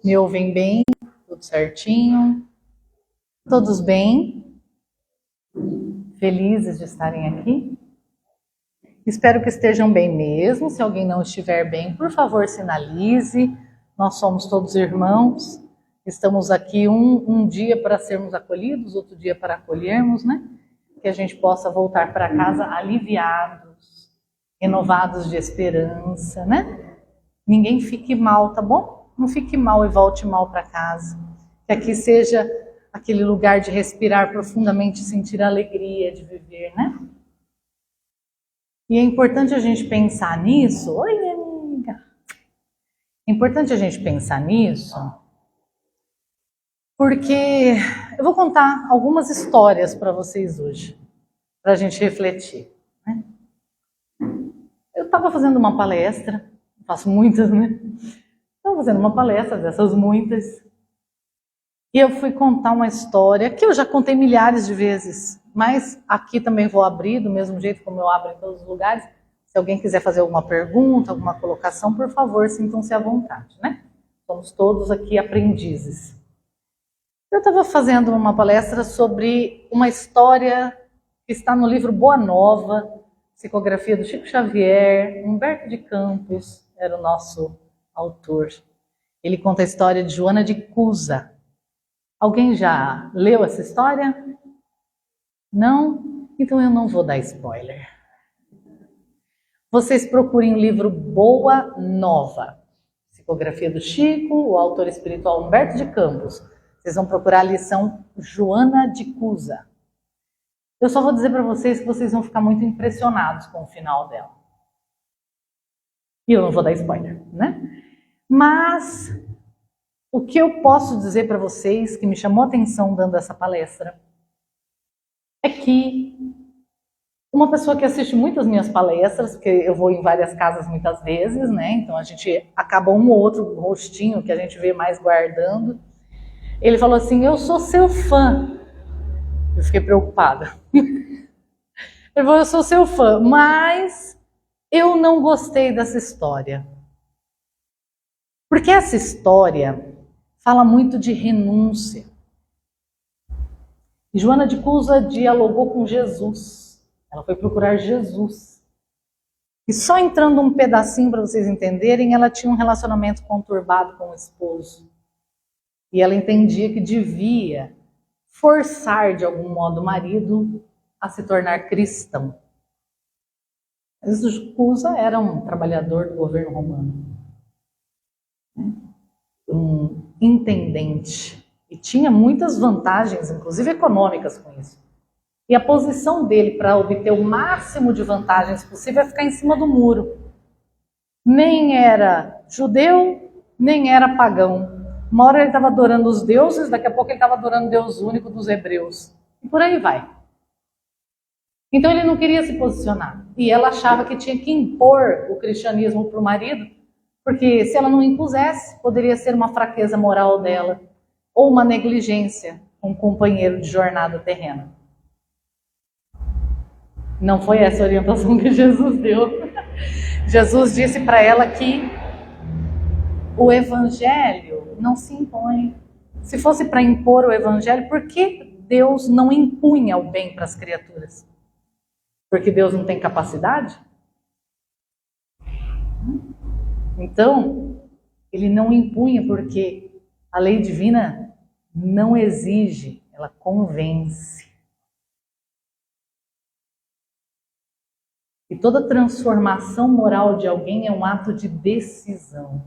Me ouvem bem? Tudo certinho? Todos bem? Felizes de estarem aqui? Espero que estejam bem mesmo. Se alguém não estiver bem, por favor, sinalize. Nós somos todos irmãos. Estamos aqui um dia para sermos acolhidos, outro dia para acolhermos, né? Que a gente possa voltar para casa aliviados, renovados de esperança, né? Ninguém fique mal, tá bom? Não fique mal e volte mal para casa. Que aqui seja aquele lugar de respirar profundamente, sentir a alegria de viver, né? E é importante a gente pensar nisso. Oi, minha amiga. É importante a gente pensar nisso, porque eu vou contar algumas histórias para vocês hoje, para a gente refletir, né? Eu estava fazendo uma palestra, faço muitas, né? Estava fazendo uma palestra dessas muitas, e eu fui contar uma história que eu já contei milhares de vezes, mas aqui também vou abrir, do mesmo jeito como eu abro em todos os lugares. Se alguém quiser fazer alguma pergunta, alguma colocação, por favor, sintam-se à vontade, né? Somos todos aqui aprendizes. Eu estava fazendo uma palestra sobre uma história que está no livro Boa Nova, psicografia do Chico Xavier. Humberto de Campos era o nosso autor. Ele conta a história de Joana de Cusa. Alguém já leu essa história? Não? Então eu não vou dar spoiler. Vocês procurem o livro Boa Nova, psicografia do Chico, o autor espiritual Humberto de Campos. Vocês vão procurar a lição Joana de Cusa. Eu só vou dizer para vocês que vocês vão ficar muito impressionados com o final dela. E eu não vou dar spoiler, né? Mas o que eu posso dizer para vocês, que me chamou a atenção dando essa palestra, é que uma pessoa que assiste muito as minhas palestras, porque eu vou em várias casas muitas vezes, né? Então a gente acaba um ou outro rostinho que a gente vê mais guardando. Ele falou assim: eu sou seu fã. Eu fiquei preocupada. Ele falou: eu sou seu fã, mas eu não gostei dessa história. Porque essa história fala muito de renúncia. E Joana de Cusa dialogou com Jesus. Ela foi procurar Jesus. E só entrando um pedacinho para vocês entenderem, ela tinha um relacionamento conturbado com o esposo. E ela entendia que devia forçar de algum modo o marido a se tornar cristão. Mas Cusa era um trabalhador do governo romano, um intendente, e tinha muitas vantagens, inclusive econômicas, com isso. E a posição dele para obter o máximo de vantagens possível é ficar em cima do muro. Nem era judeu, nem era pagão. Uma hora ele estava adorando os deuses, daqui a pouco ele estava adorando o Deus único dos hebreus. E por aí vai. Então ele não queria se posicionar. E ela achava que tinha que impor o cristianismo para o marido, porque se ela não impusesse, poderia ser uma fraqueza moral dela, ou uma negligência com um companheiro de jornada terrena. Não foi essa a orientação que Jesus deu. Jesus disse para ela que o evangelho não se impõe. Se fosse para impor o evangelho, por que Deus não impunha o bem para as criaturas? Porque Deus não tem capacidade? Então, ele não impunha porque a lei divina não exige, ela convence. E toda transformação moral de alguém é um ato de decisão.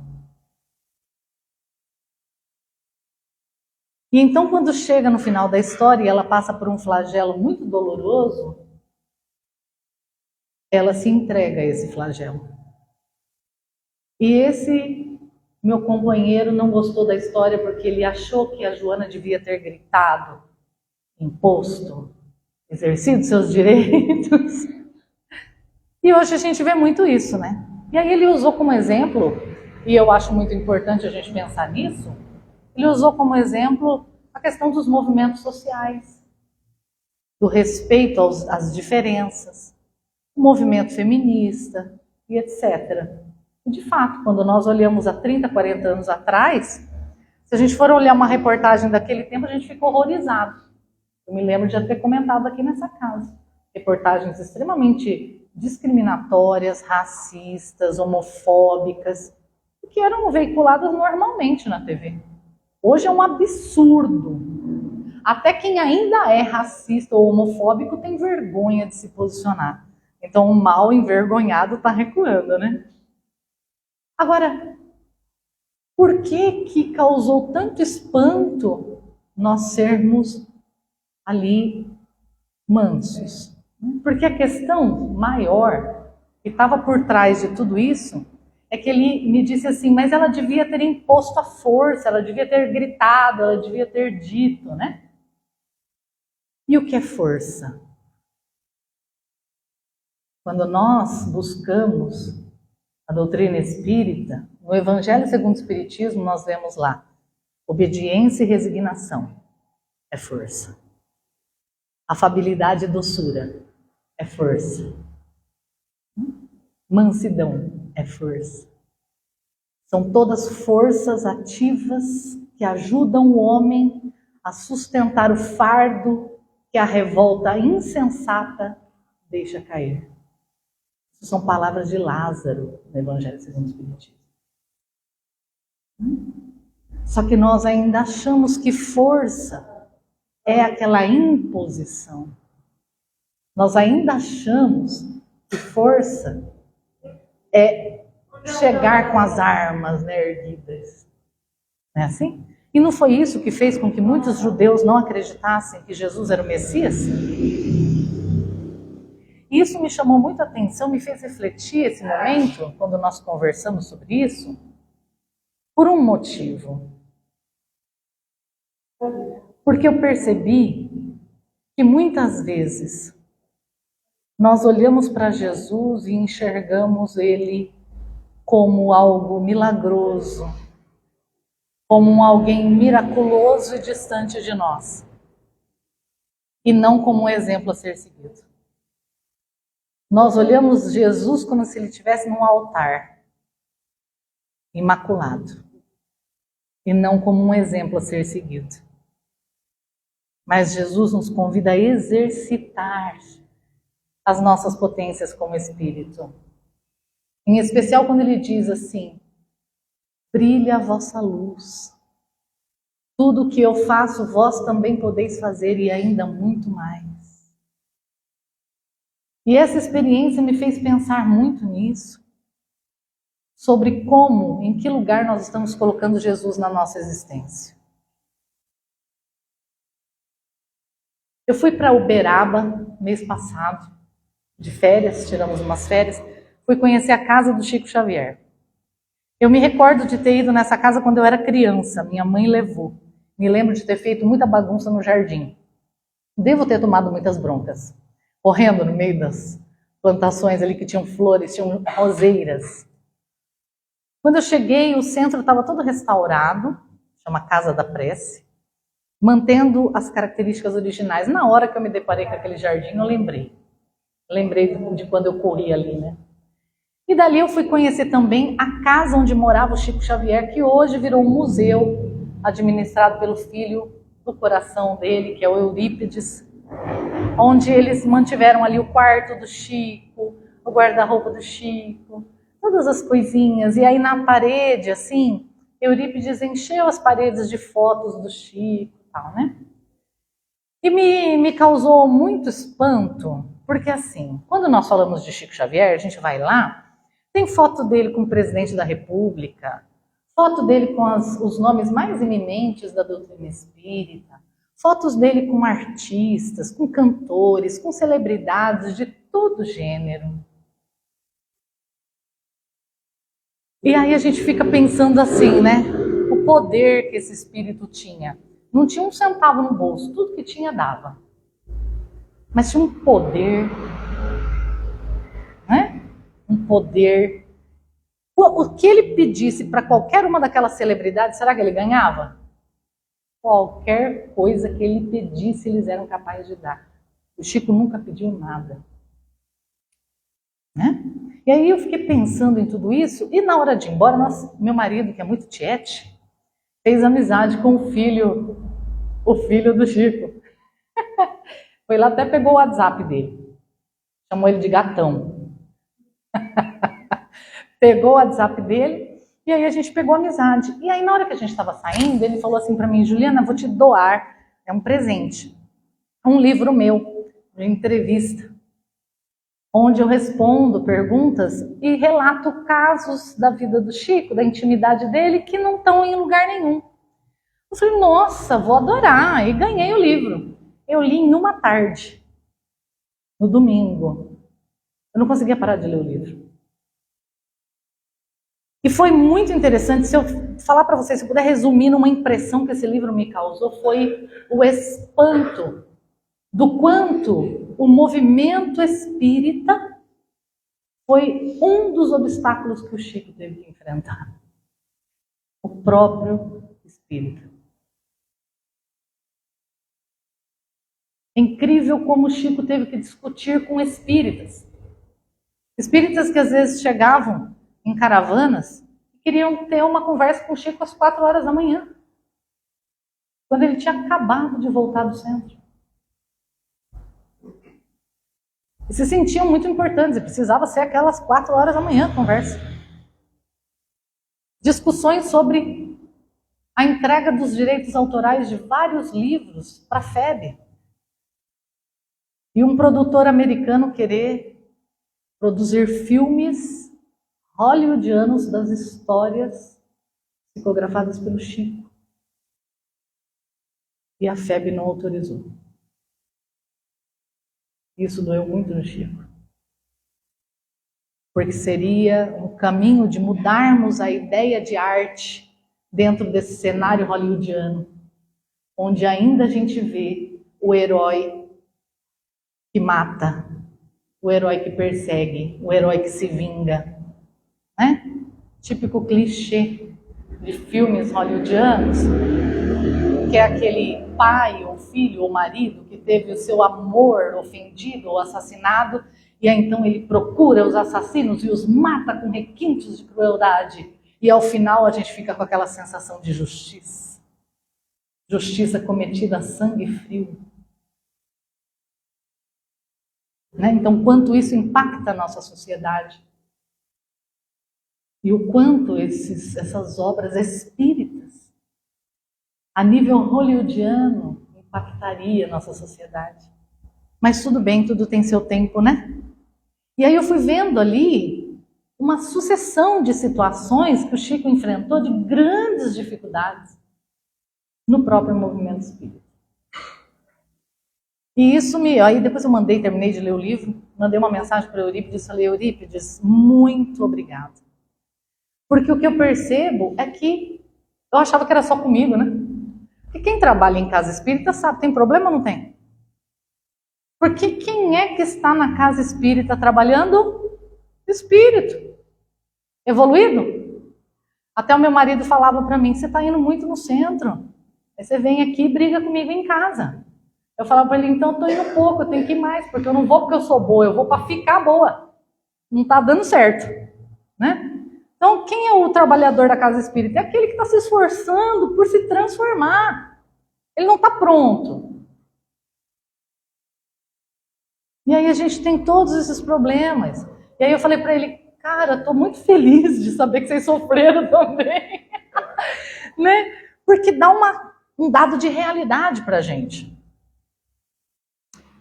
E então, quando chega no final da história e ela passa por um flagelo muito doloroso, ela se entrega a esse flagelo. E esse meu companheiro não gostou da história porque ele achou que a Joana devia ter gritado, imposto, exercido seus direitos. E hoje a gente vê muito isso, né? E aí ele usou como exemplo, e eu acho muito importante a gente pensar nisso, ele usou como exemplo a questão dos movimentos sociais, do respeito às diferenças, o movimento feminista e etc. E de fato, quando nós olhamos há 30, 40 anos atrás, se a gente for olhar uma reportagem daquele tempo, a gente fica horrorizado. Eu me lembro de já ter comentado aqui nessa casa. Reportagens extremamente discriminatórias, racistas, homofóbicas, que eram veiculadas normalmente na TV. Hoje é um absurdo. Até quem ainda é racista ou homofóbico tem vergonha de se posicionar. Então o mal envergonhado está recuando, né? Agora, por que causou tanto espanto nós sermos ali mansos? Porque a questão maior que estava por trás de tudo isso é que ele me disse assim, mas ela devia ter imposto a força, ela devia ter gritado, ela devia ter dito, né? E o que é força? Quando nós buscamos a doutrina espírita, no Evangelho segundo o Espiritismo nós vemos lá, obediência e resignação é força. Afabilidade e doçura é força. Mansidão é força. São todas forças ativas que ajudam o homem a sustentar o fardo que a revolta insensata deixa cair. Isso são palavras de Lázaro no Evangelho segundo o Espiritismo. Só que nós ainda achamos que força é aquela imposição. Nós ainda achamos que força é chegar com as armas, né, erguidas. Não é assim? E não foi isso que fez com que muitos judeus não acreditassem que Jesus era o Messias? Isso me chamou muita atenção, me fez refletir esse momento, quando nós conversamos sobre isso, por um motivo. Porque eu percebi que muitas vezes nós olhamos para Jesus e enxergamos ele como algo milagroso, como alguém miraculoso e distante de nós, e não como um exemplo a ser seguido. Nós olhamos Jesus como se ele estivesse num altar, imaculado, e não como um exemplo a ser seguido. Mas Jesus nos convida a exercitar as nossas potências como espírito. Em especial quando ele diz assim, brilha a vossa luz. Tudo o que eu faço, vós também podeis fazer e ainda muito mais. E essa experiência me fez pensar muito nisso, sobre como, em que lugar nós estamos colocando Jesus na nossa existência. Eu fui para Uberaba mês passado, de férias, tiramos umas férias, fui conhecer a casa do Chico Xavier. Eu me recordo de ter ido nessa casa quando eu era criança, minha mãe levou. Me lembro de ter feito muita bagunça no jardim. Devo ter tomado muitas broncas, correndo no meio das plantações ali que tinham flores, tinham roseiras. Quando eu cheguei, o centro estava todo restaurado, chama Casa da Prece, mantendo as características originais. Na hora que eu me deparei com aquele jardim, eu lembrei. Lembrei de quando eu corri ali, né? E dali eu fui conhecer também a casa onde morava o Chico Xavier, que hoje virou um museu, administrado pelo filho do coração dele, que é o Eurípides, onde eles mantiveram ali o quarto do Chico, o guarda-roupa do Chico, todas as coisinhas. E aí na parede, assim, Eurípides encheu as paredes de fotos do Chico e tal, né? E me causou muito espanto, porque assim, quando nós falamos de Chico Xavier, a gente vai lá, tem foto dele com o presidente da República, foto dele com os nomes mais eminentes da doutrina espírita, fotos dele com artistas, com cantores, com celebridades de todo gênero. E aí a gente fica pensando assim, né? O poder que esse espírito tinha. Não tinha um centavo no bolso, tudo que tinha dava. Mas tinha um poder, né? Um poder. O que ele pedisse para qualquer uma daquelas celebridades, será que ele ganhava? Qualquer coisa que ele pedisse, eles eram capazes de dar. O Chico nunca pediu nada. Né? E aí eu fiquei pensando em tudo isso, e na hora de ir embora, meu marido, que é muito tiete, fez amizade com o filho do Chico. Foi lá, até pegou o WhatsApp dele, chamou ele de gatão. Pegou o WhatsApp dele, e aí a gente pegou amizade. E aí na hora que a gente estava saindo, ele falou assim para mim: Juliana, vou te doar, é um presente, um livro meu, de entrevista, onde eu respondo perguntas e relato casos da vida do Chico, da intimidade dele, que não estão em lugar nenhum. Eu falei, nossa, vou adorar, e ganhei o livro. Eu li em uma tarde, no domingo. Eu não conseguia parar de ler o livro. E foi muito interessante, se eu falar para vocês, se eu puder resumir numa impressão que esse livro me causou, foi o espanto do quanto o movimento espírita foi um dos obstáculos que o Chico teve que enfrentar. O próprio espírita. É incrível como o Chico teve que discutir com espíritas. Espíritas que às vezes chegavam em caravanas e queriam ter uma conversa com o Chico às 4 horas da manhã, quando ele tinha acabado de voltar do centro. E se sentiam muito importantes, e precisava ser aquelas 4 horas da manhã a conversa. Discussões sobre a entrega dos direitos autorais de vários livros para a FEB. E um produtor americano querer produzir filmes hollywoodianos das histórias psicografadas pelo Chico. E a FEB não autorizou. Isso doeu muito no Chico. Porque seria um caminho de mudarmos a ideia de arte dentro desse cenário hollywoodiano, onde ainda a gente vê o herói que mata, o herói que persegue, o herói que se vinga, né? Típico clichê de filmes hollywoodianos, que é aquele pai ou filho ou marido que teve o seu amor ofendido ou assassinado, e aí então ele procura os assassinos e os mata com requintes de crueldade, e ao final a gente fica com aquela sensação de justiça. Justiça cometida a sangue frio. Né? Então, quanto isso impacta a nossa sociedade. E o quanto essas obras espíritas, a nível hollywoodiano, impactaria a nossa sociedade. Mas tudo bem, tudo tem seu tempo, né? E aí eu fui vendo ali uma sucessão de situações que o Chico enfrentou de grandes dificuldades no próprio movimento espírita. E isso aí depois eu terminei de ler o livro, mandei uma mensagem para Eurípides, falei, Eurípides, muito obrigada. Porque o que eu percebo é que eu achava que era só comigo, né? Porque quem trabalha em casa espírita sabe, tem problema ou não tem? Porque quem é que está na casa espírita trabalhando? Espírito. Evoluído. Até o meu marido falava para mim, você está indo muito no centro. Aí você vem aqui e briga comigo em casa. Eu falava para ele, então eu estou indo pouco, eu tenho que ir mais, porque eu não vou porque eu sou boa, eu vou para ficar boa. Não está dando certo. Né? Então, quem é o trabalhador da casa espírita? É aquele que está se esforçando por se transformar. Ele não está pronto. E aí a gente tem todos esses problemas. E aí eu falei para ele, cara, estou muito feliz de saber que vocês sofreram também. Né? Porque dá um dado de realidade para a gente.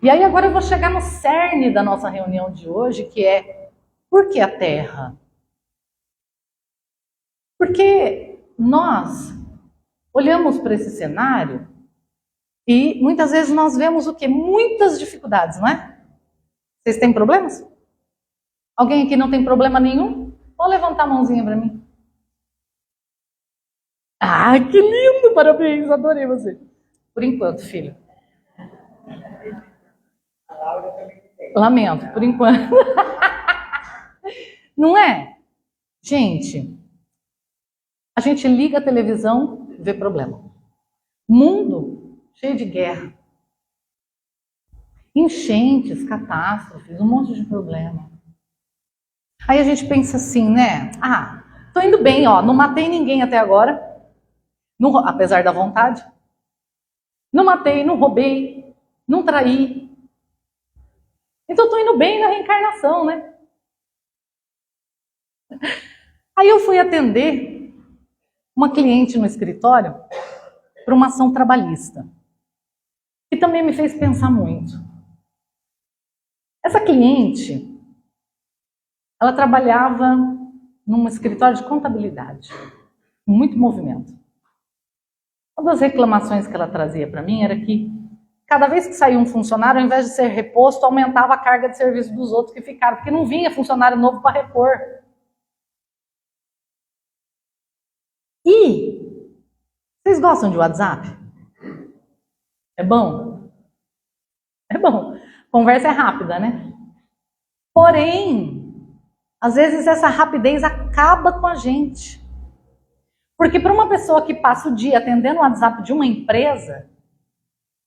E aí agora eu vou chegar no cerne da nossa reunião de hoje, que é, por que a Terra? Porque nós olhamos para esse cenário e muitas vezes nós vemos o quê? Muitas dificuldades, não é? Vocês têm problemas? Alguém aqui não tem problema nenhum? Pode levantar a mãozinha para mim. Ah, que lindo! Parabéns, adorei você. Por enquanto, filho. Lamento, por enquanto. Não é? Gente, a gente liga a televisão, vê problema. Mundo cheio de guerra. Enchentes, catástrofes, um monte de problema. Aí a gente pensa assim, né? Ah, tô indo bem, ó, não matei ninguém até agora, não, apesar da vontade. Não matei, não roubei, não traí. Então tô indo bem na reencarnação, né? Aí eu fui atender uma cliente no escritório para uma ação trabalhista, que também me fez pensar muito. Essa cliente, ela trabalhava num escritório de contabilidade, com muito movimento. Uma das reclamações que ela trazia para mim era que cada vez que saía um funcionário, ao invés de ser reposto, aumentava a carga de serviço dos outros que ficaram, porque não vinha funcionário novo para repor. E vocês gostam de WhatsApp? É bom? É bom. Conversa é rápida, né? Porém, às vezes essa rapidez acaba com a gente. Porque para uma pessoa que passa o dia atendendo o WhatsApp de uma empresa,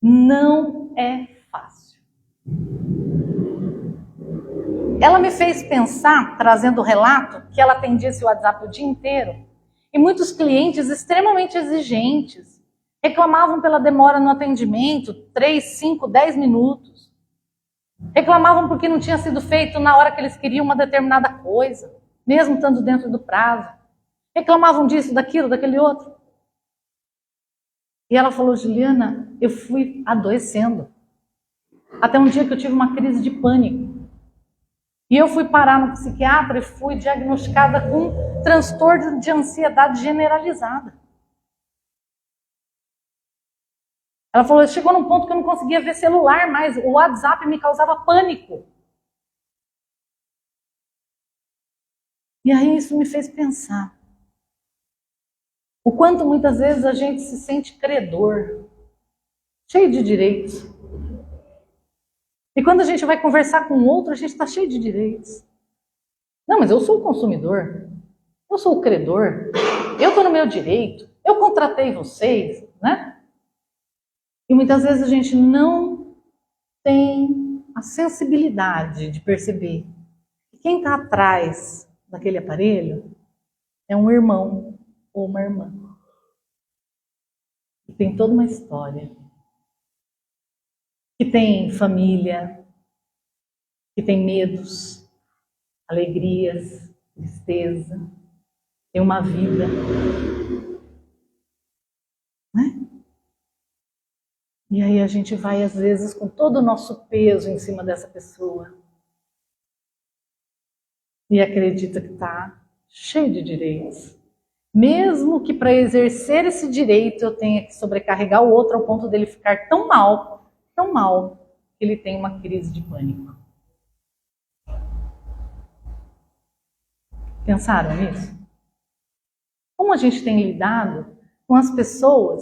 não é fácil. Ela me fez pensar, trazendo o relato, que ela atendia esse WhatsApp o dia inteiro, e muitos clientes extremamente exigentes reclamavam pela demora no atendimento, 3, 5, 10 minutos. Reclamavam porque não tinha sido feito na hora que eles queriam uma determinada coisa, mesmo estando dentro do prazo. Reclamavam disso, daquilo, daquele outro. E ela falou, Juliana, eu fui adoecendo. Até um dia que eu tive uma crise de pânico. E eu fui parar no psiquiatra e fui diagnosticada com transtorno de ansiedade generalizada. Ela falou, chegou num ponto que eu não conseguia ver celular mais, o WhatsApp me causava pânico. E aí isso me fez pensar. O quanto muitas vezes a gente se sente credor, cheio de direitos. E quando a gente vai conversar com o outro, a gente está cheio de direitos. Não, mas eu sou o consumidor, eu sou o credor, eu estou no meu direito, eu contratei vocês, né? E muitas vezes a gente não tem a sensibilidade de perceber que quem está atrás daquele aparelho é um irmão ou uma irmã. Que tem toda uma história. Que tem família, que tem medos, alegrias, tristeza, tem uma vida. Né? E aí a gente vai, às vezes, com todo o nosso peso em cima dessa pessoa. E acredita que está cheio de direitos. Mesmo que para exercer esse direito eu tenha que sobrecarregar o outro ao ponto dele ficar tão mal, que ele tem uma crise de pânico. Pensaram nisso? Como a gente tem lidado com as pessoas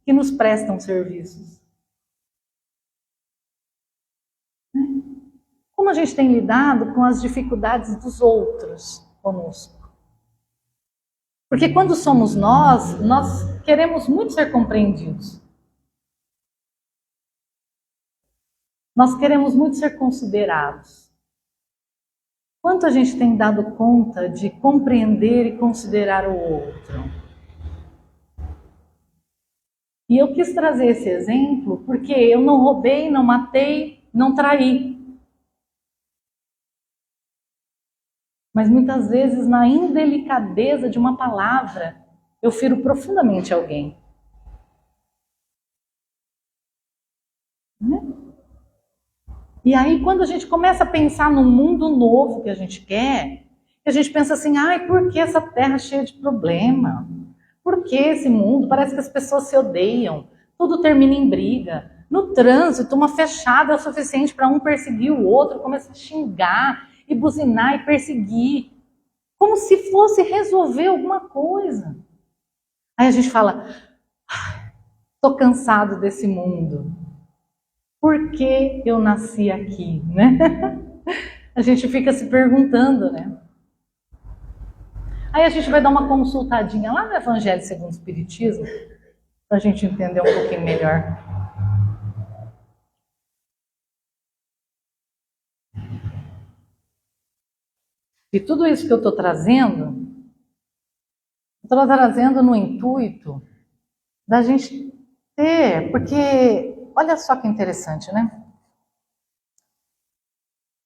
que nos prestam serviços? Como a gente tem lidado com as dificuldades dos outros conosco? Porque quando somos nós queremos muito ser compreendidos. Nós queremos muito ser considerados. Quanto a gente tem dado conta de compreender e considerar o outro? E eu quis trazer esse exemplo porque eu não roubei, não matei, não traí. Mas muitas vezes, na indelicadeza de uma palavra, eu firo profundamente alguém. Né? E aí, quando a gente começa a pensar no mundo novo que a gente quer, a gente pensa assim, ai, por que essa terra cheia de problema? Por que esse mundo? Parece que as pessoas se odeiam, tudo termina em briga. No trânsito, uma fechada é o suficiente para um perseguir o outro, começa a xingar e buzinar e perseguir, como se fosse resolver alguma coisa. Aí a gente fala, estou cansado desse mundo. Por que eu nasci aqui, né? A gente fica se perguntando, né? Aí a gente vai dar uma consultadinha lá no Evangelho segundo o Espiritismo, para a gente entender um pouquinho melhor. E tudo isso que eu estou trazendo no intuito da gente ter, porque olha só que interessante, né?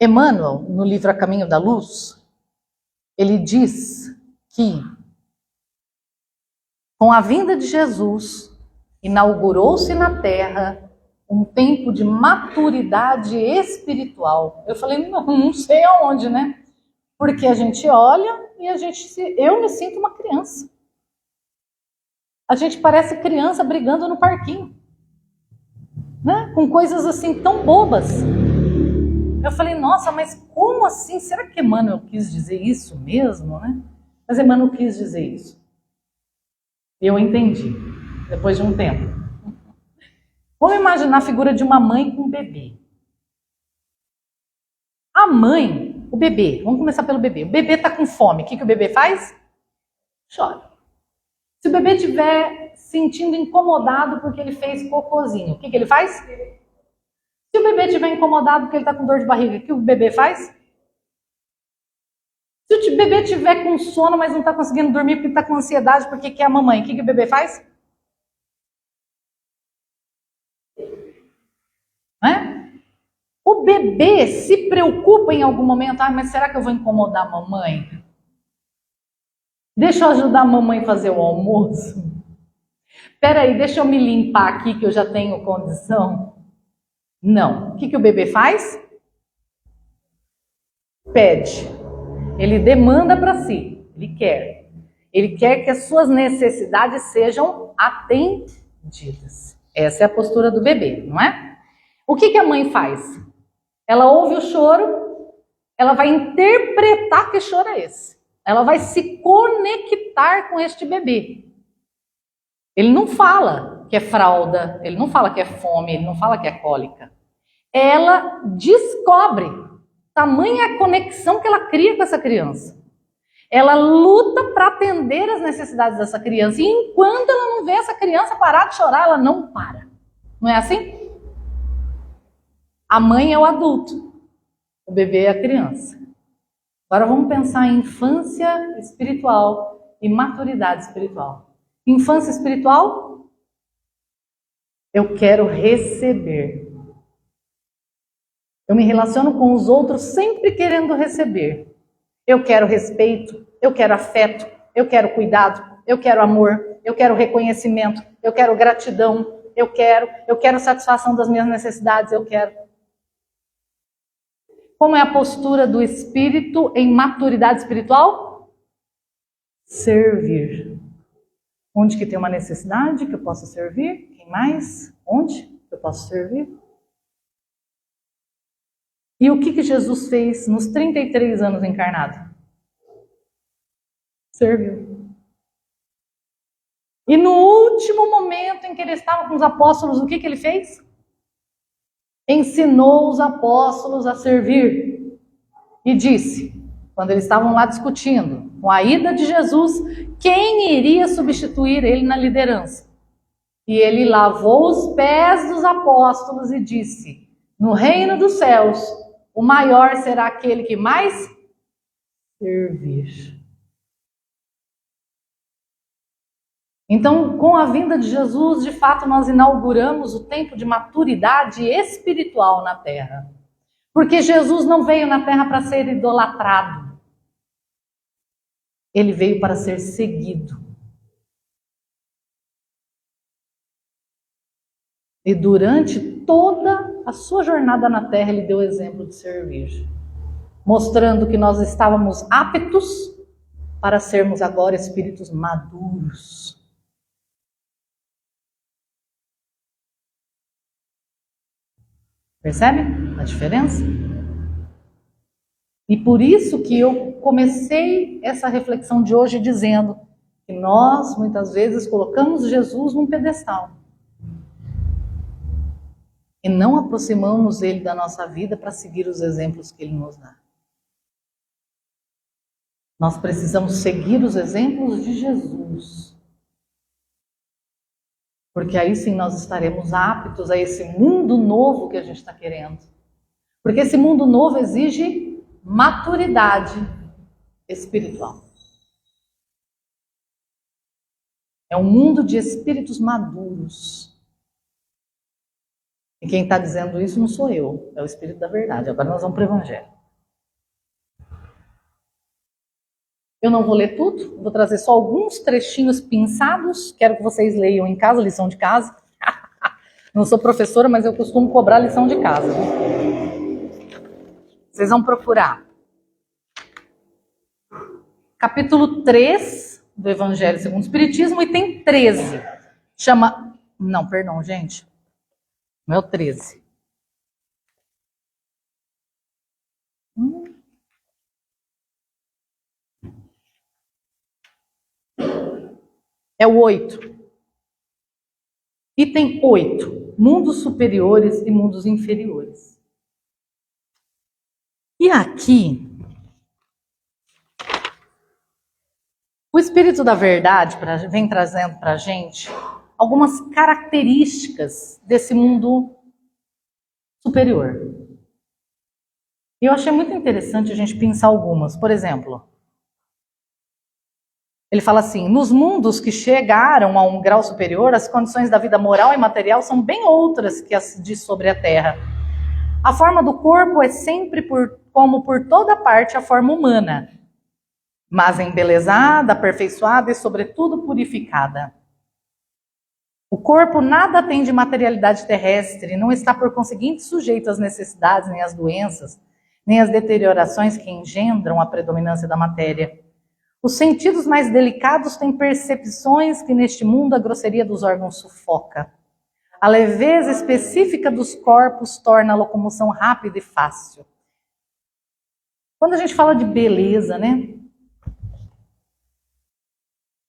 Emmanuel, no livro A Caminho da Luz, ele diz que com a vinda de Jesus, inaugurou-se na Terra um tempo de maturidade espiritual. Eu falei, não sei aonde, né? Porque a gente olha e eu me sinto uma criança. A gente parece criança brigando no parquinho, né? Com coisas assim tão bobas. Eu falei, nossa, mas como assim? Será que Emmanuel quis dizer isso mesmo, né? Mas Emmanuel quis dizer isso. E eu entendi, depois de um tempo. Vamos imaginar a figura de uma mãe com um bebê. A mãe, o bebê, vamos começar pelo bebê. O bebê está com fome, o que o bebê faz? Chora. Se o bebê estiver sentindo incomodado porque ele fez cocôzinho, o que ele faz? Se o bebê estiver incomodado porque ele está com dor de barriga, o que o bebê faz? Se o bebê estiver com sono, mas não está conseguindo dormir porque está com ansiedade porque quer a mamãe, o que o bebê faz? Né? O bebê se preocupa em algum momento, mas será que eu vou incomodar a mamãe? Deixa eu ajudar a mamãe a fazer o almoço. Peraí, deixa eu me limpar aqui que eu já tenho condição. Não. O que o bebê faz? Pede. Ele demanda para si. Ele quer. Ele quer que as suas necessidades sejam atendidas. Essa é a postura do bebê, não é? O que a mãe faz? Ela ouve o choro, ela vai interpretar que choro é esse. Ela vai se conectar com este bebê. Ele não fala que é fralda, ele não fala que é fome, ele não fala que é cólica. Ela descobre tamanha conexão que ela cria com essa criança. Ela luta para atender as necessidades dessa criança. E enquanto ela não vê essa criança parar de chorar, ela não para. Não é assim? A mãe é o adulto, o bebê é a criança. Agora vamos pensar em infância espiritual e maturidade espiritual. Infância espiritual, eu quero receber. Eu me relaciono com os outros sempre querendo receber. Eu quero respeito, eu quero afeto, eu quero cuidado, eu quero amor, eu quero reconhecimento, eu quero gratidão, eu quero satisfação das minhas necessidades, eu quero. Como é a postura do espírito em maturidade espiritual? Servir. Onde que tem uma necessidade que eu possa servir? Quem mais? Onde eu posso servir? E o que Jesus fez nos 33 anos encarnado? Serviu. E no último momento em que ele estava com os apóstolos, o que ele fez? Ensinou os apóstolos a servir. E disse, quando eles estavam lá discutindo, com a ida de Jesus, quem iria substituir ele na liderança? E ele lavou os pés dos apóstolos e disse, no reino dos céus, o maior será aquele que mais servir. Então, com a vinda de Jesus, de fato, nós inauguramos o tempo de maturidade espiritual na Terra. Porque Jesus não veio na Terra para ser idolatrado. Ele veio para ser seguido. E durante toda a sua jornada na Terra, ele deu o exemplo de servir. Mostrando que nós estávamos aptos para sermos agora espíritos maduros. Percebe a diferença? E por isso que eu comecei essa reflexão de hoje dizendo que nós, muitas vezes, colocamos Jesus num pedestal. E não aproximamos ele da nossa vida para seguir os exemplos que ele nos dá. Nós precisamos seguir os exemplos de Jesus. Porque aí sim nós estaremos aptos a esse mundo novo que a gente está querendo. Porque esse mundo novo exige maturidade espiritual. É um mundo de espíritos maduros. E quem está dizendo isso não sou eu, é o Espírito da Verdade. Agora nós vamos para o Evangelho. Eu não vou ler tudo, vou trazer só alguns trechinhos pinçados. Quero que vocês leiam em casa, lição de casa. Não sou professora, mas eu costumo cobrar lição de casa. Vocês vão procurar. Capítulo 3 do Evangelho segundo o Espiritismo, e tem 13. Chama... Não, perdão, gente. Não é o 13. É o 8. Item 8. Mundos superiores e mundos inferiores. E aqui, o Espírito da Verdade vem trazendo para a gente algumas características desse mundo superior. E eu achei muito interessante a gente pensar algumas. Por exemplo, ele fala assim: nos mundos que chegaram a um grau superior, as condições da vida moral e material são bem outras que as de sobre a Terra. A forma do corpo é sempre, como por toda parte, a forma humana, mas embelezada, aperfeiçoada e, sobretudo, purificada. O corpo nada tem de materialidade terrestre, não está, por conseguinte, sujeito às necessidades, nem às doenças, nem às deteriorações que engendram a predominância da matéria. Os sentidos mais delicados têm percepções que neste mundo a grosseria dos órgãos sufoca. A leveza específica dos corpos torna a locomoção rápida e fácil. Quando a gente fala de beleza, né?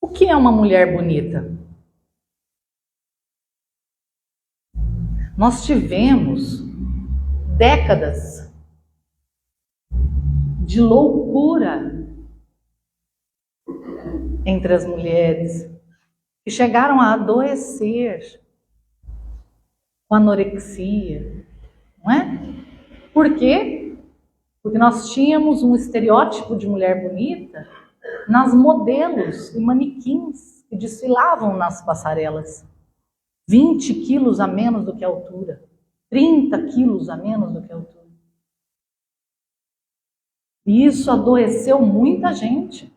O que é uma mulher bonita? Nós tivemos décadas de loucura entre as mulheres que chegaram a adoecer com anorexia, não é? Por quê? Porque nós tínhamos um estereótipo de mulher bonita nas modelos e manequins que desfilavam nas passarelas. 20 quilos a menos do que a altura, 30 quilos a menos do que a altura. E isso adoeceu muita gente.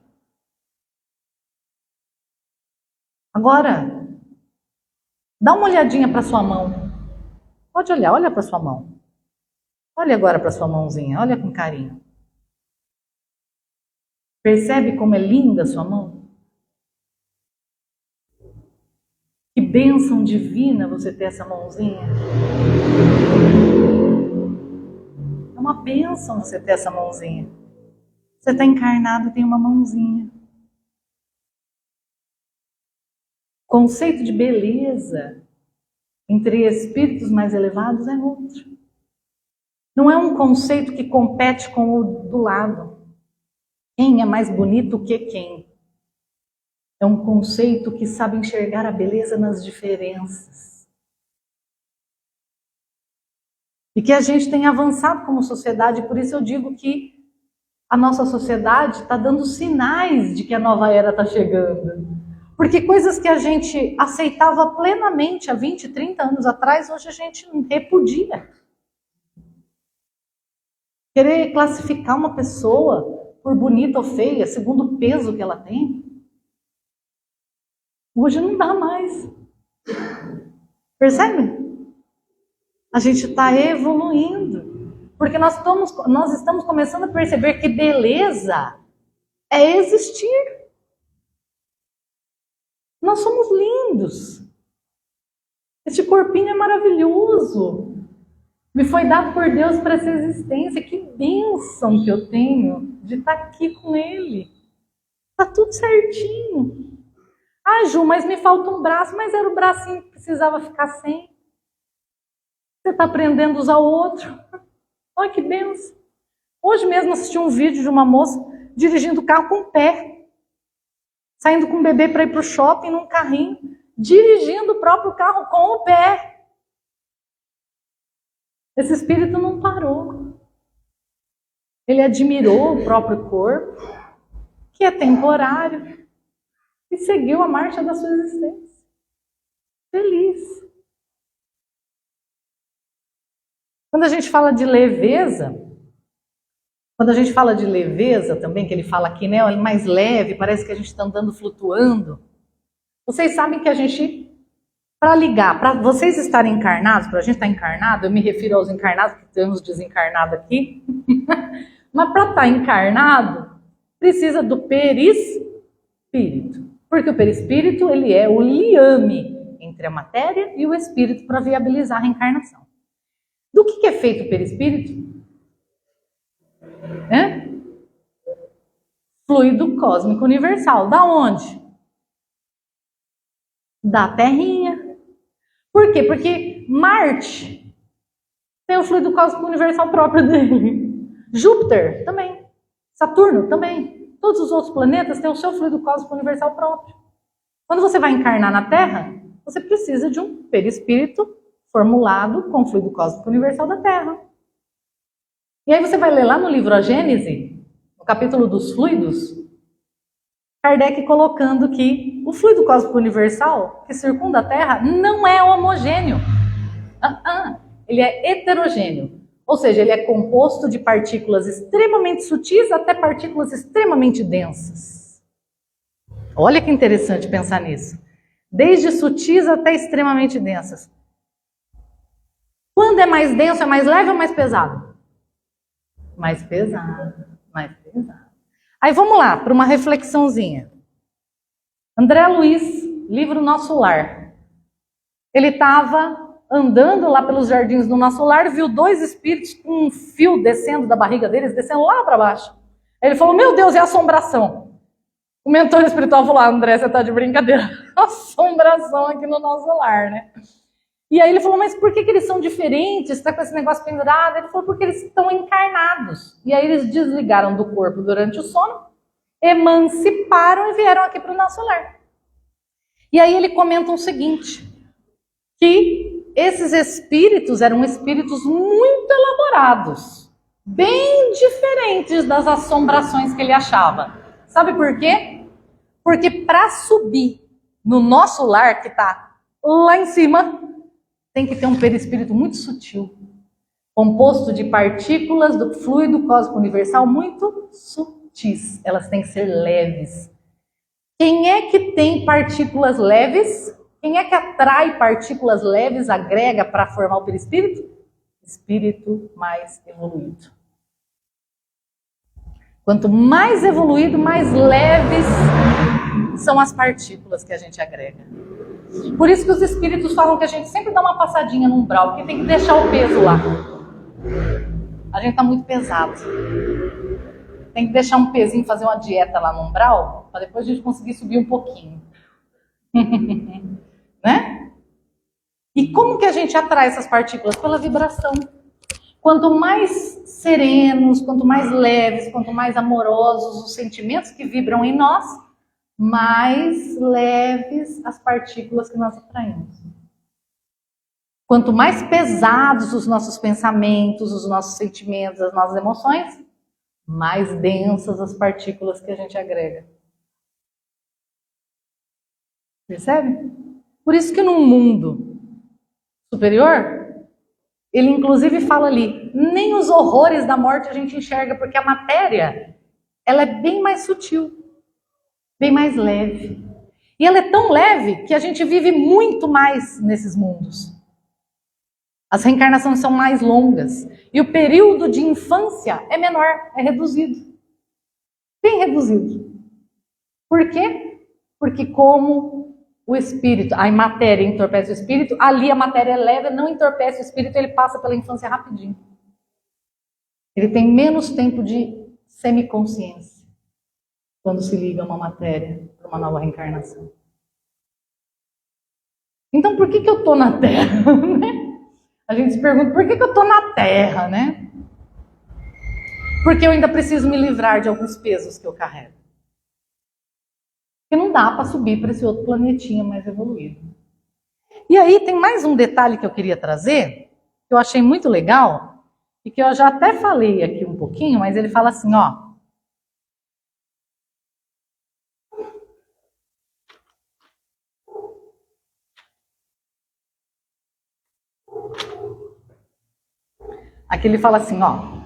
Agora, dá uma olhadinha para sua mão. Pode olhar, olha para sua mão. Olha agora para sua mãozinha, olha com carinho. Percebe como é linda a sua mão? Que bênção divina você ter essa mãozinha. É uma bênção você ter essa mãozinha. Você está encarnado e tem uma mãozinha. O conceito de beleza entre espíritos mais elevados é outro. Não é um conceito que compete com o do lado. Quem é mais bonito que quem? É um conceito que sabe enxergar a beleza nas diferenças. E que a gente tem avançado como sociedade, por isso eu digo que a nossa sociedade está dando sinais de que a nova era está chegando. Porque coisas que a gente aceitava plenamente há 20, 30 anos atrás, hoje a gente repudia. Querer classificar uma pessoa por bonita ou feia, segundo o peso que ela tem, hoje não dá mais. Percebe? A gente está evoluindo. Porque nós estamos começando a perceber que beleza é existir. Nós somos lindos. Este corpinho é maravilhoso. Me foi dado por Deus para essa existência. Que bênção que eu tenho de estar aqui com Ele. Está tudo certinho. Ah, Ju, mas me falta um braço. Mas era o bracinho que precisava ficar sem. Você está aprendendo a usar o outro. Olha que bênção. Hoje mesmo assisti um vídeo de uma moça dirigindo o carro com o pé. Saindo com o bebê para ir para o shopping num carrinho, dirigindo o próprio carro com o pé. Esse espírito não parou. Ele admirou o próprio corpo, que é temporário, e seguiu a marcha da sua existência. Feliz. Quando a gente fala de leveza, também, que ele fala aqui, né, mais leve, parece que a gente está andando flutuando. Vocês sabem que a gente, para vocês estarem encarnados, para a gente estar encarnado, eu me refiro aos encarnados, porque temos desencarnado aqui, mas para estar encarnado, precisa do perispírito. Porque o perispírito, ele é o liame entre a matéria e o espírito para viabilizar a reencarnação. Do que é feito o perispírito? Fluido cósmico universal. Da onde? Da Terrinha. Por quê? Porque Marte tem o fluido cósmico universal próprio dele. Júpiter também. Saturno também. Todos os outros planetas têm o seu fluido cósmico universal próprio. Quando você vai encarnar na Terra, você precisa de um perispírito formulado com o fluido cósmico universal da Terra. E aí você vai ler lá no livro A Gênese, no capítulo dos fluidos, Kardec colocando que o fluido cósmico universal que circunda a Terra não é homogêneo. Ele é heterogêneo. Ou seja, ele é composto de partículas extremamente sutis até partículas extremamente densas. Olha que interessante pensar nisso. Desde sutis até extremamente densas. Quando é mais denso, é mais leve ou mais pesado? Mais pesado, mais pesado. Aí vamos lá, para uma reflexãozinha. André Luiz, livro Nosso Lar. Ele estava andando lá pelos jardins do Nosso Lar, viu dois espíritos com um fio descendo da barriga deles, descendo lá para baixo. Aí ele falou, meu Deus, é assombração. O mentor espiritual falou, André, você está de brincadeira. Assombração aqui no nosso lar, né? E aí ele falou, mas por que eles são diferentes? Está com esse negócio pendurado? Ele falou, porque eles estão encarnados. E aí eles desligaram do corpo durante o sono, emanciparam e vieram aqui para o nosso lar. E aí ele comenta o seguinte, que esses espíritos eram espíritos muito elaborados, bem diferentes das assombrações que ele achava. Sabe por quê? Porque para subir no nosso lar, que está lá em cima, tem que ter um perispírito muito sutil, composto de partículas do fluido cósmico universal muito sutis. Elas têm que ser leves. Quem é que tem partículas leves? Quem é que atrai partículas leves, agrega para formar o perispírito? Espírito mais evoluído. Quanto mais evoluído, mais leves são as partículas que a gente agrega. Por isso que os espíritos falam que a gente sempre dá uma passadinha no umbral, porque tem que deixar o peso lá. A gente está muito pesado. Tem que deixar um pezinho, fazer uma dieta lá no umbral, para depois a gente conseguir subir um pouquinho. Né? E como que a gente atrai essas partículas? Pela vibração. Quanto mais serenos, quanto mais leves, quanto mais amorosos os sentimentos que vibram em nós, mais leves as partículas que nós atraímos. Quanto mais pesados os nossos pensamentos, os nossos sentimentos, as nossas emoções, mais densas as partículas que a gente agrega. Percebe? Por isso que no mundo superior, ele inclusive fala ali, nem os horrores da morte a gente enxerga, porque a matéria, ela é bem mais sutil, bem mais leve. E ela é tão leve que a gente vive muito mais nesses mundos. As reencarnações são mais longas. E o período de infância é menor, é reduzido. Bem reduzido. Por quê? Porque como o espírito, a matéria entorpece o espírito, ali a matéria é leve, não entorpece o espírito, ele passa pela infância rapidinho. Ele tem menos tempo de semiconsciência quando se liga a uma matéria para uma nova reencarnação. Então por que eu estou na Terra? A gente se pergunta, por que eu estou na Terra, né? Porque eu ainda preciso me livrar de alguns pesos que eu carrego. Porque não dá para subir para esse outro planetinha mais evoluído. E aí tem mais um detalhe que eu queria trazer, que eu achei muito legal, e que eu já até falei aqui um pouquinho, mas ele fala assim, ó. Aqui ele fala assim, ó.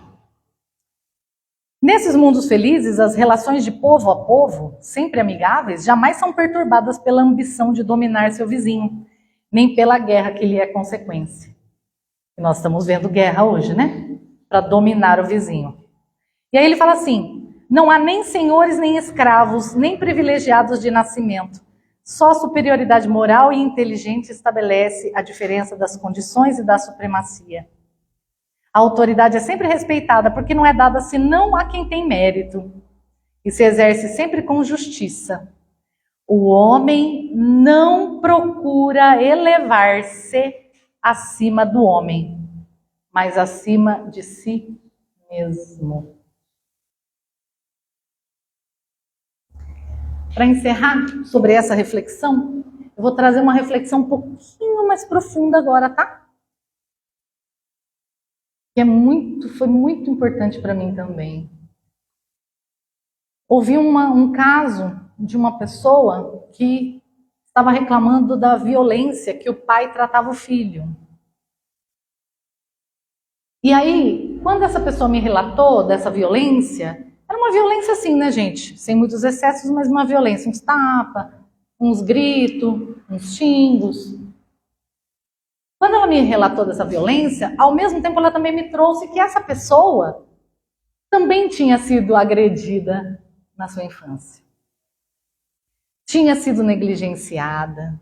Nesses mundos felizes, as relações de povo a povo, sempre amigáveis, jamais são perturbadas pela ambição de dominar seu vizinho, nem pela guerra que lhe é consequência. E nós estamos vendo guerra hoje, né? Para dominar o vizinho. E aí ele fala assim, não há nem senhores nem escravos, nem privilegiados de nascimento. Só a superioridade moral e inteligente estabelece a diferença das condições e da supremacia. A autoridade é sempre respeitada porque não é dada senão a quem tem mérito e se exerce sempre com justiça. O homem não procura elevar-se acima do homem, mas acima de si mesmo. Para encerrar sobre essa reflexão, eu vou trazer uma reflexão um pouquinho mais profunda agora, tá? Que foi muito importante para mim também. Ouvi um caso de uma pessoa que estava reclamando da violência que o pai tratava o filho. E aí, quando essa pessoa me relatou dessa violência, era uma violência assim, né, gente? Sem muitos excessos, mas uma violência, uns tapas, uns gritos, uns xingos. Quando ela me relatou dessa violência, ao mesmo tempo ela também me trouxe que essa pessoa também tinha sido agredida na sua infância. Tinha sido negligenciada,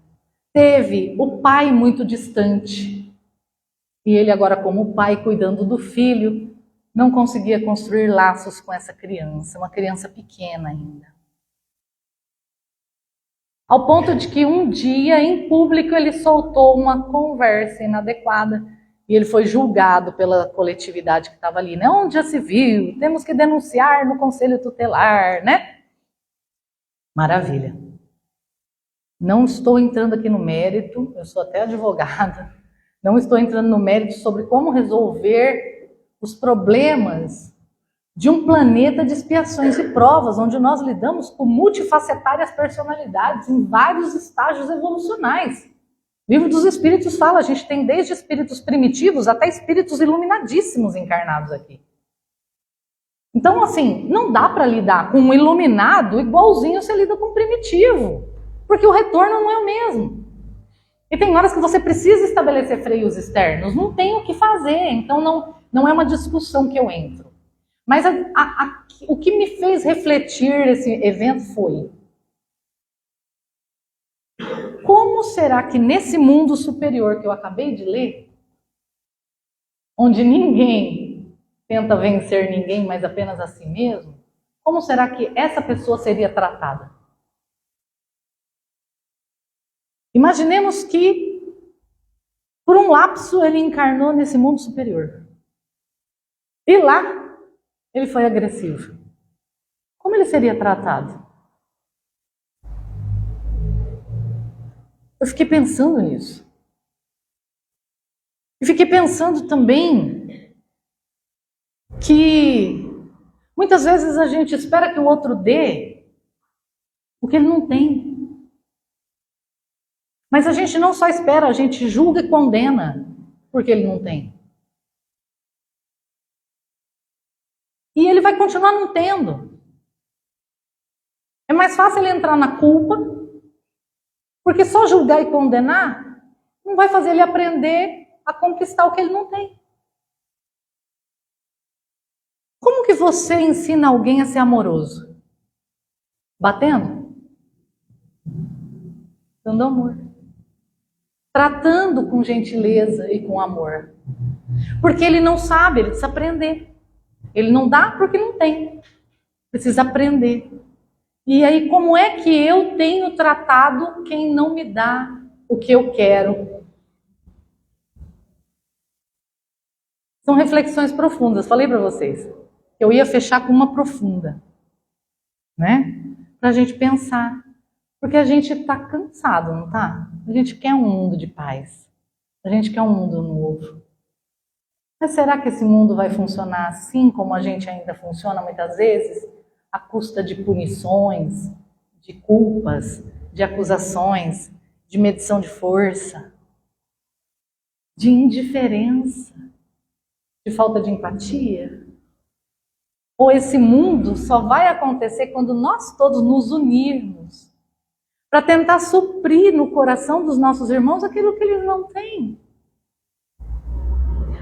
teve o pai muito distante. E ele agora, como pai, cuidando do filho, não conseguia construir laços com essa criança, uma criança pequena ainda. Ao ponto de que um dia, em público, ele soltou uma conversa inadequada e ele foi julgado pela coletividade que estava ali, né? Onde já se viu? Temos que denunciar no conselho tutelar, né? Maravilha. Não estou entrando aqui no mérito, eu sou até advogada, não estou entrando no mérito sobre como resolver os problemas de um planeta de expiações e provas, onde nós lidamos com multifacetárias personalidades em vários estágios evolucionais. O Livro dos Espíritos fala, a gente tem desde espíritos primitivos até espíritos iluminadíssimos encarnados aqui. Então, assim, não dá para lidar com um iluminado igualzinho você lida com um primitivo, porque o retorno não é o mesmo. E tem horas que você precisa estabelecer freios externos, não tem o que fazer, então não é uma discussão que eu entro. Mas o que me fez refletir esse evento foi: como será que nesse mundo superior que eu acabei de ler, onde ninguém tenta vencer ninguém, mas apenas a si mesmo, como será que essa pessoa seria tratada? Imaginemos que, por um lapso, ele encarnou nesse mundo superior. E lá, ele foi agressivo. Como ele seria tratado? Eu fiquei pensando nisso. E fiquei pensando também que muitas vezes a gente espera que o outro dê o que ele não tem. Mas a gente não só espera, a gente julga e condena porque ele não tem. E ele vai continuar não tendo. É mais fácil ele entrar na culpa, porque só julgar e condenar não vai fazer ele aprender a conquistar o que ele não tem. Como que você ensina alguém a ser amoroso? Batendo? Dando amor. Tratando com gentileza e com amor. Porque ele não sabe, ele precisa aprender. Ele não dá porque não tem. Precisa aprender. E aí, como é que eu tenho tratado quem não me dá o que eu quero? São reflexões profundas. Falei para vocês. Eu ia fechar com uma profunda. Né? Pra gente pensar. Porque a gente está cansado, não tá? A gente quer um mundo de paz. A gente quer um mundo novo. Mas será que esse mundo vai funcionar assim como a gente ainda funciona muitas vezes? À custa de punições, de culpas, de acusações, de medição de força, de indiferença, De falta de empatia? Ou esse mundo só vai acontecer quando nós todos nos unirmos para tentar suprir no coração dos nossos irmãos aquilo que eles não têm?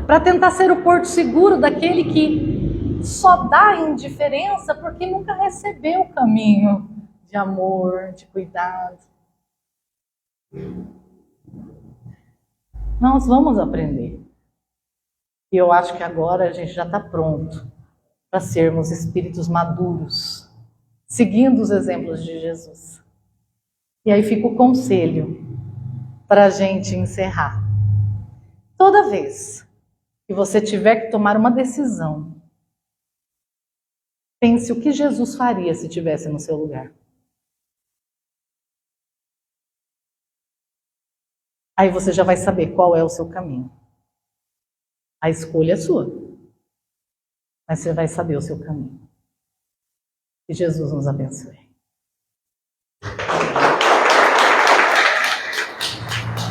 Para tentar ser o porto seguro daquele que só dá indiferença porque nunca recebeu o caminho de amor, de cuidado. Nós vamos aprender. E eu acho que agora a gente já está pronto para sermos espíritos maduros, seguindo os exemplos de Jesus. E aí fica o conselho para a gente encerrar. Toda vez que você tiver que tomar uma decisão, pense o que Jesus faria se estivesse no seu lugar. Aí você já vai saber qual é o seu caminho. A escolha é sua, mas você vai saber o seu caminho. Que Jesus nos abençoe.